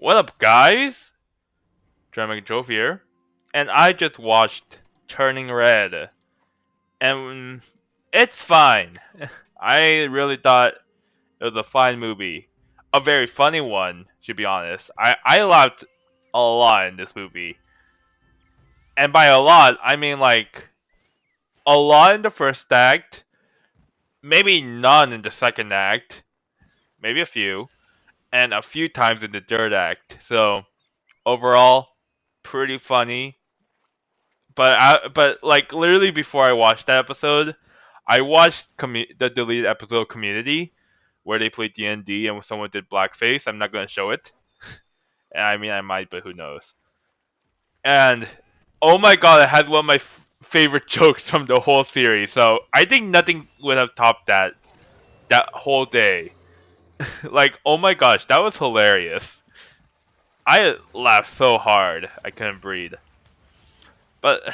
What up, guys? Dramatic Jove here, and I just watched Turning Red, and it's fine. I really thought it was a fine movie, a very funny one, to be honest. I laughed a lot in this movie, and by a lot, I mean like a lot in the first act, maybe none in the second act, maybe and a few times in the third act. So overall, pretty funny. But like literally before I watched that episode, I watched the deleted episode of Community where they played D&D and someone did blackface. I'm not gonna show it. I mean, I might, but who knows? And oh my god, it had one of my favorite jokes from the whole series. So I think nothing would have topped that whole day. Like, oh my gosh, that was hilarious. I laughed so hard I couldn't breathe. But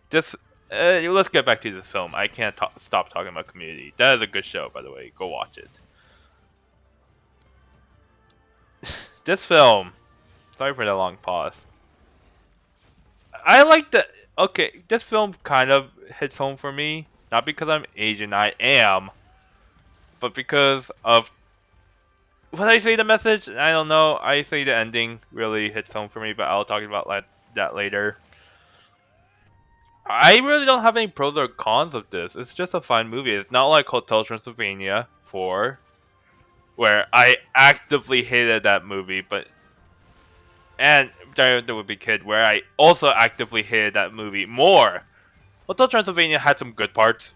just let's get back to this film. I can't stop talking about Community. That is a good show, by the way. Go watch it. This film. Sorry for that long pause. I like the. Okay, this film kind of hits home for me. Not because I'm Asian, I am, but because of when I say the message. I don't know. I say the ending really hits home for me, but I'll talk about that later. I really don't have any pros or cons of this. It's just a fine movie. It's not like Hotel Transylvania 4, where I actively hated that movie, but and Diary of the Kid, where I also actively hated that movie more. Hotel Transylvania had some good parts.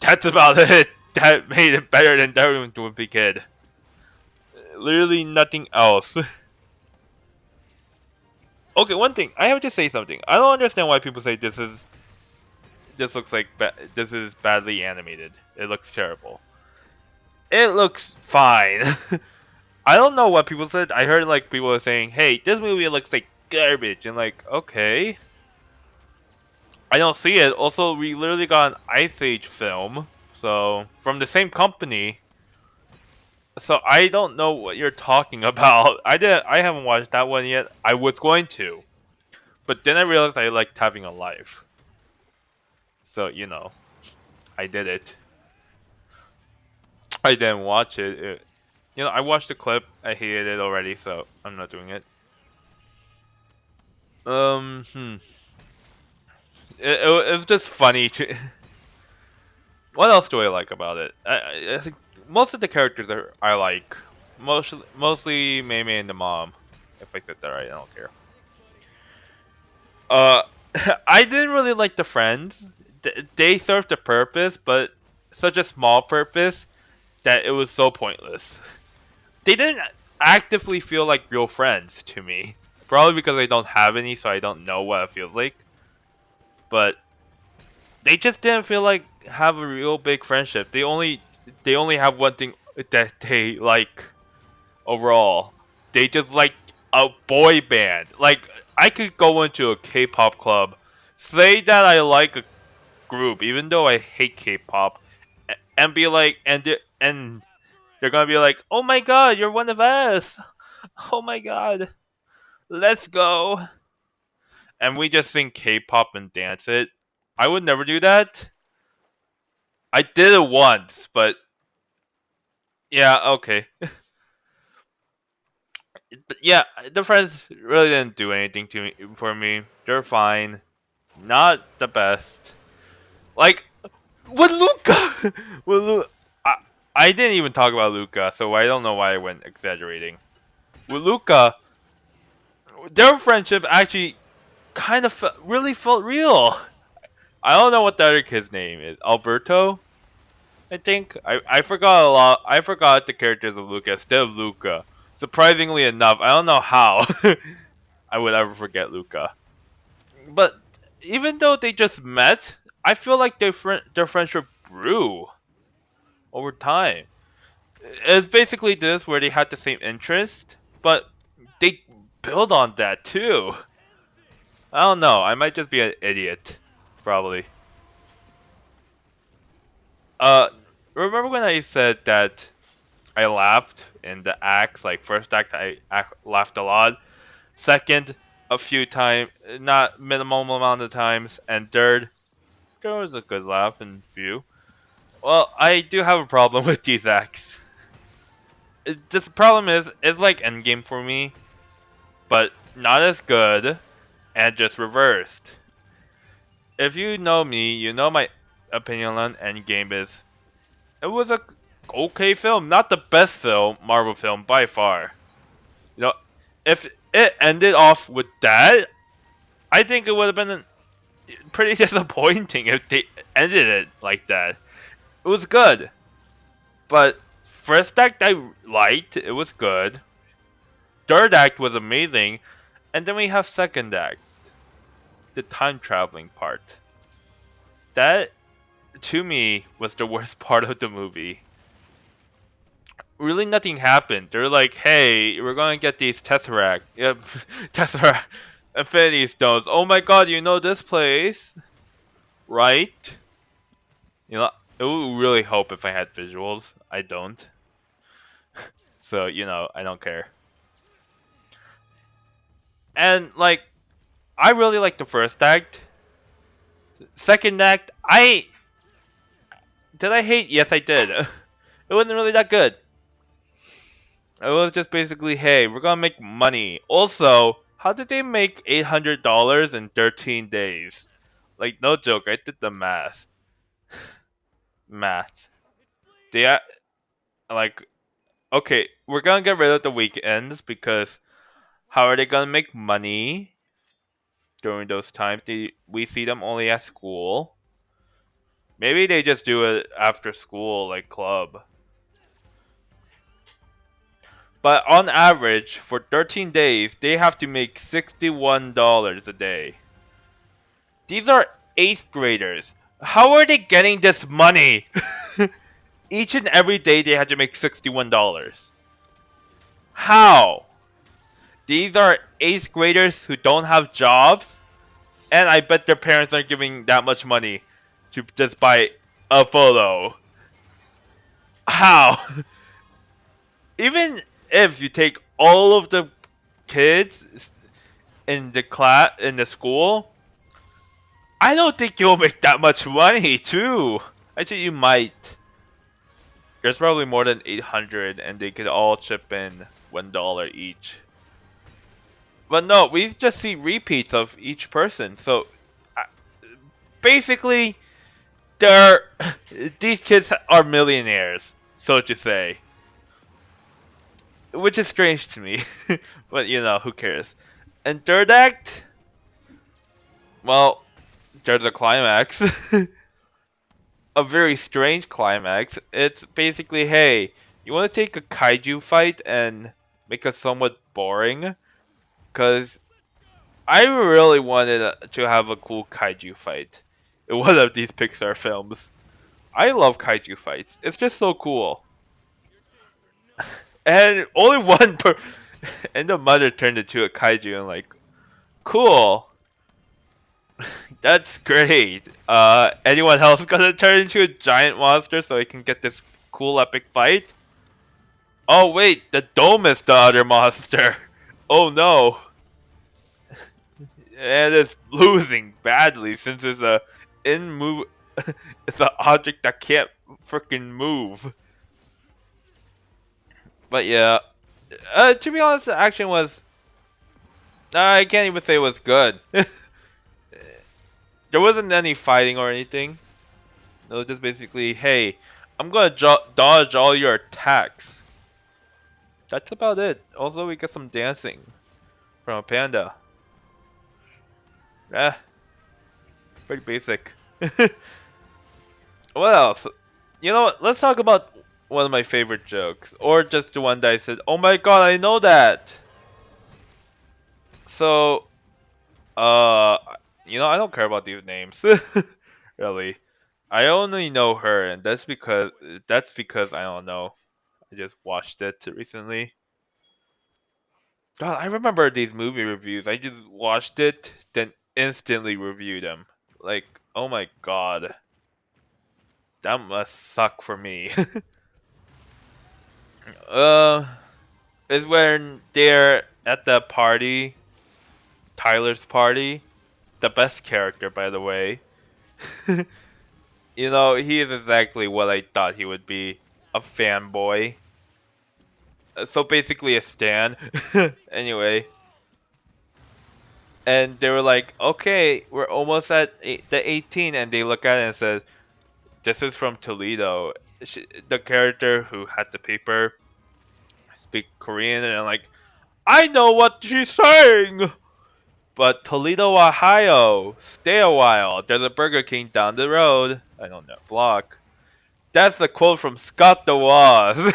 That's about it. That made it better than Diary of the Kid. Literally nothing else. Okay, one thing I have to say something. I don't understand why people say this looks like this is badly animated. It looks terrible. It looks fine. I don't know what people said. I heard like people were saying, "Hey, this movie looks like garbage," and like, okay, I don't see it. Also, we literally got an Ice Age film, so from the same company. So I don't know what you're talking about. I haven't watched that one yet. I was going to, but then I realized I liked having a life. So I did it. I didn't watch it. I watched the clip. I hated it already, so I'm not doing it. Um, hmm. It was just funny. What else do I like about it? I think most of the characters I like. Mostly Mei and the mom. If I said that right, I don't care. Uh, I didn't really like the friends. They served a purpose, but such a small purpose that it was so pointless. They didn't actively feel like real friends to me. Probably because I don't have any, so I don't know what it feels like. But they just didn't feel like have a real big friendship. They only have one thing that they like overall. They just like a boy band. Like I could go into a K-pop club, say that I like a group, even though I hate K-pop, and be like, and they're gonna be like, "Oh my god, you're one of us! Oh my god, let's go!" And we just sing K-pop and dance it. I would never do that. I did it once, but yeah, okay. But yeah, the friends really didn't do anything to me for me. They're fine, not the best. Like with Luca, with I didn't even talk about Luca, so I don't know why I went exaggerating. With Luca, their friendship actually kind of really felt real. I don't know what the other kid's name is. Alberto, I think. I forgot a lot. I forgot the characters of Luca instead of Luca. Surprisingly enough, I don't know how I would ever forget Luca. But even though they just met, I feel like their friendship grew over time. It's basically this where they had the same interest, but they build on that too. I don't know. I might just be an idiot, probably. Uh, remember when I said that I laughed in the acts. Like first act, laughed a lot. Second, a few times, not minimum amount of times, and third, there was a good laugh in few. Well, I do have a problem with these acts. Just the problem is, it's like Endgame for me, but not as good, and just reversed. If you know me, you know my opinion on Endgame is it was a okay film, not the best film Marvel film by far. You know, if it ended off with that, I think it would have been pretty disappointing if they ended it like that. It was good, but first act I liked. It was good. Third act was amazing, and then we have second act, the time traveling part. That to me was the worst part of the movie. Really, nothing happened. They're like, "Hey, we're gonna get these Tesseract, yep, Tesseract, Infinity Stones. Oh my God, you know this place, right?" You know, it would really help if I had visuals. I don't, so I don't care. And like, I really like the first act. Second act, I hate? Yes, I did. It wasn't really that good. It was just basically, hey, we're gonna make money. Also, how did they make $800 in 13 days? Like, no joke, I did the math. Math. They like, okay, we're gonna get rid of the weekends because how are they gonna make money during those times? We see them only at school. Maybe they just do it after school, like club. But on average, for 13 days, they have to make $61 a day. These are 8th graders. How are they getting this money? Each and every day they had to make $61. How? These are 8th graders who don't have jobs, and I bet their parents aren't giving that much money to just buy a photo. How? Even if you take all of the kids in the school, I don't think you'll make that much money too. I think you might. There's probably more than 800, and they could all chip in $1 each. But no, we just see repeats of each person. So uh, basically, they're these kids are millionaires, so to say, which is strange to me. But who cares? And third act, well, there's a climax. A very strange climax. It's basically, hey, you want to take a kaiju fight and make it somewhat boring? Because I really wanted to have a cool kaiju fight in one of these Pixar films. I love kaiju fights. It's just so cool. And only one per. And the mother turned into a kaiju and like, cool. That's great. Anyone else gonna turn into a giant monster so I can get this cool epic fight? Oh wait, the dome is the other monster. Oh no. And it's losing badly since it's a in move. It's an object that can't freaking move. But yeah, to be honest, the action was. I can't even say it was good. There wasn't any fighting or anything. It was just basically, hey, I'm gonna dodge all your attacks. That's about it. Also, we get some dancing from a panda. Eh, pretty basic. What else? You know what? Let's talk about one of my favorite jokes, or just the one that I said, "Oh my God, I know that." So, uh, I don't care about these names, really. I only know her, and that's because I don't know. I just watched it recently. God, I remember these movie reviews. I just watched it, then instantly reviewed them. Like, oh my God, that must suck for me. Uh, is when they're at the party, Tyler's party. The best character, by the way. He is exactly what I thought he would be. A fanboy. So basically a stan. Anyway. And they were like, okay, we're almost at the 18. And they look at it and said, this is from Toledo. The character who had the paper speak Korean. And I'm like, I know what she's saying! But Toledo, Ohio, stay a while. There's a Burger King down the road. I don't know, block. That's the quote from Scott the Woz.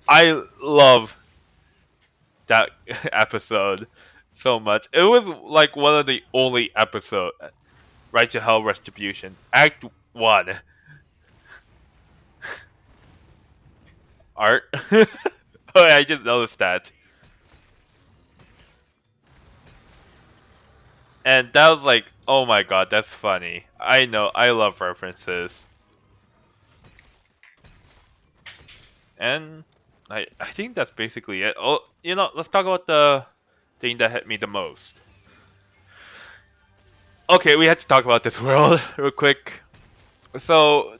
I love that episode so much. It was like one of the only episodes. Right to Hell Retribution. Act 1. Art. Oh, yeah, I just noticed that. And that was like, oh my god, that's funny. I know, I love references. And I think that's basically it. Oh, let's talk about the thing that hit me the most. Okay, we have to talk about this world real quick. So,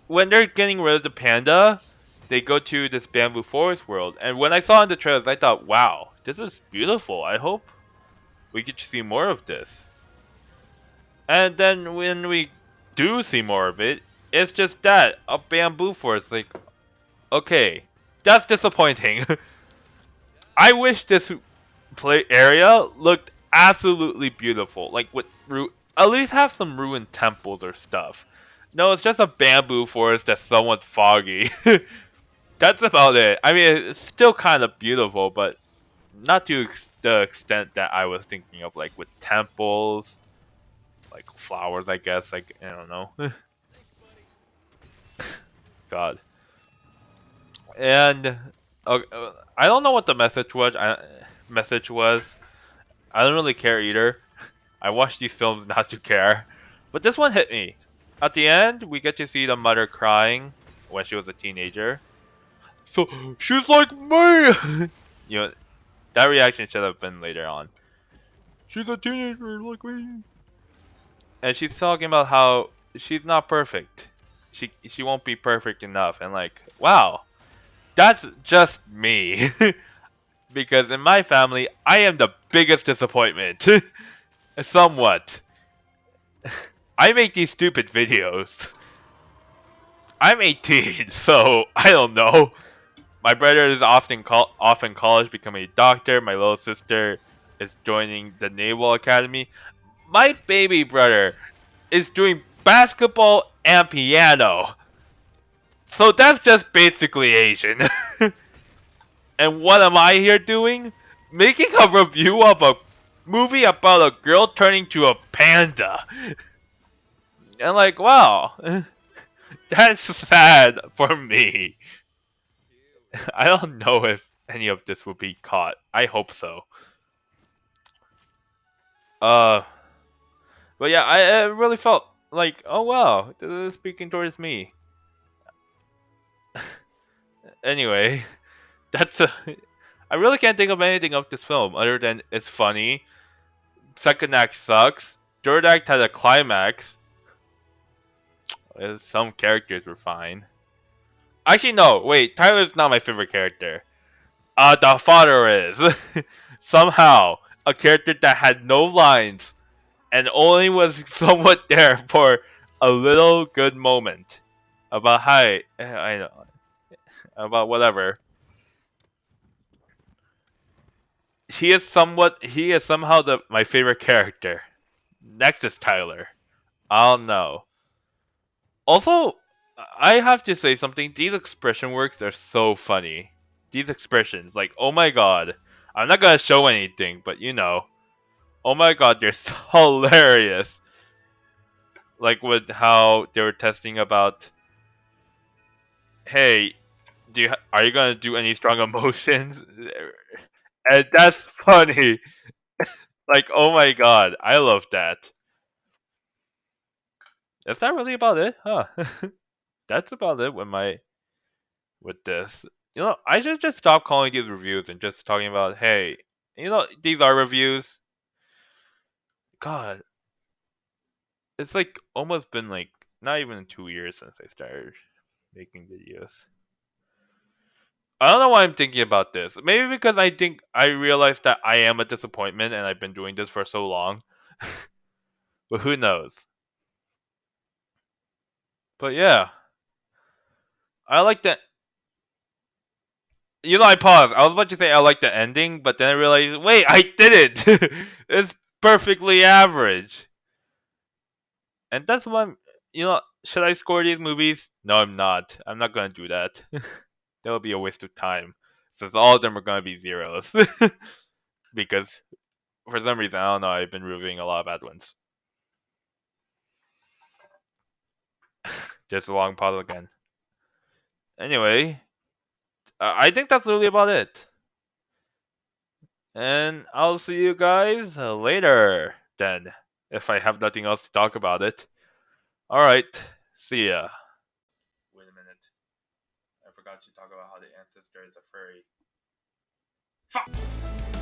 when they're getting rid of the panda, they go to this bamboo forest world. And when I saw in the trailers, I thought, wow, this is beautiful. I hope we get to see more of this. And then when we do see more of it, it's just that a bamboo forest. Like, okay, that's disappointing. I wish this play area looked absolutely beautiful. Like at least have some ruined temples or stuff. No, it's just a bamboo forest that's somewhat foggy. That's about it. I mean, it's still kind of beautiful, but not to the extent that I was thinking of, like with temples, like flowers. I guess. Like I don't know. God. And I don't know what the message was. I don't really care either. I watch these films not to care. But this one hit me. At the end, we get to see the mother crying when she was a teenager. So, she's like me! you know, that reaction should have been later on. She's a teenager like me. And she's talking about how she's not perfect. She won't be perfect enough. And like, wow, that's just me. Because in my family, I am the biggest disappointment. Somewhat. I make these stupid videos. I'm 18, so I don't know. My brother is off in college becoming a doctor. My little sister is joining the Naval Academy. My baby brother is doing basketball and piano. So that's just basically Asian. And what am I here doing? Making a review of a movie about a girl turning to a panda. And like, wow. That's sad for me. I don't know if any of this will be caught. I hope so. Uh, but yeah, I really felt like, oh wow, this is speaking towards me. Anyway, that's I really can't think of anything of this film other than it's funny. Second act sucks. Third act had a climax. Some characters were fine. Actually, no. Wait, Tyler's not my favorite character. The father is. Somehow, a character that had no lines and only was somewhat there for a little good moment about hi, I know about whatever. He is somehow my favorite character. Next is Tyler. I don't know. Also, I have to say something. These expression works are so funny. These expressions, like, oh my god. I'm not gonna show anything, but oh my god, they're so hilarious. Like with how they were testing about, hey, are you gonna do any strong emotions? And that's funny. Like, oh my god, I love that. Is that really about it? Huh? that's about it with this. I should just stop calling these reviews and just talking about, hey, these are reviews. God, it's like almost been like not even 2 years since I started making videos. I don't know why I'm thinking about this. Maybe because I think I realized that I am a disappointment and I've been doing this for so long. But who knows? But yeah, I like that. I paused. I was about to say I like the ending, but then I realized, wait, I did it. It's perfectly average. And that's why should I score these movies? No, I'm not. I'm not gonna do that. That would be a waste of time. Since all of them are gonna be zeros. Because for some reason, I don't know, I've been reviewing a lot of bad ones. Just a long pause again. Anyway, I think that's really about it. And I'll see you guys later then, if I have nothing else to talk about it. Alright, see ya. Wait a minute. I forgot to talk about how the ancestor is a furry. Fuck!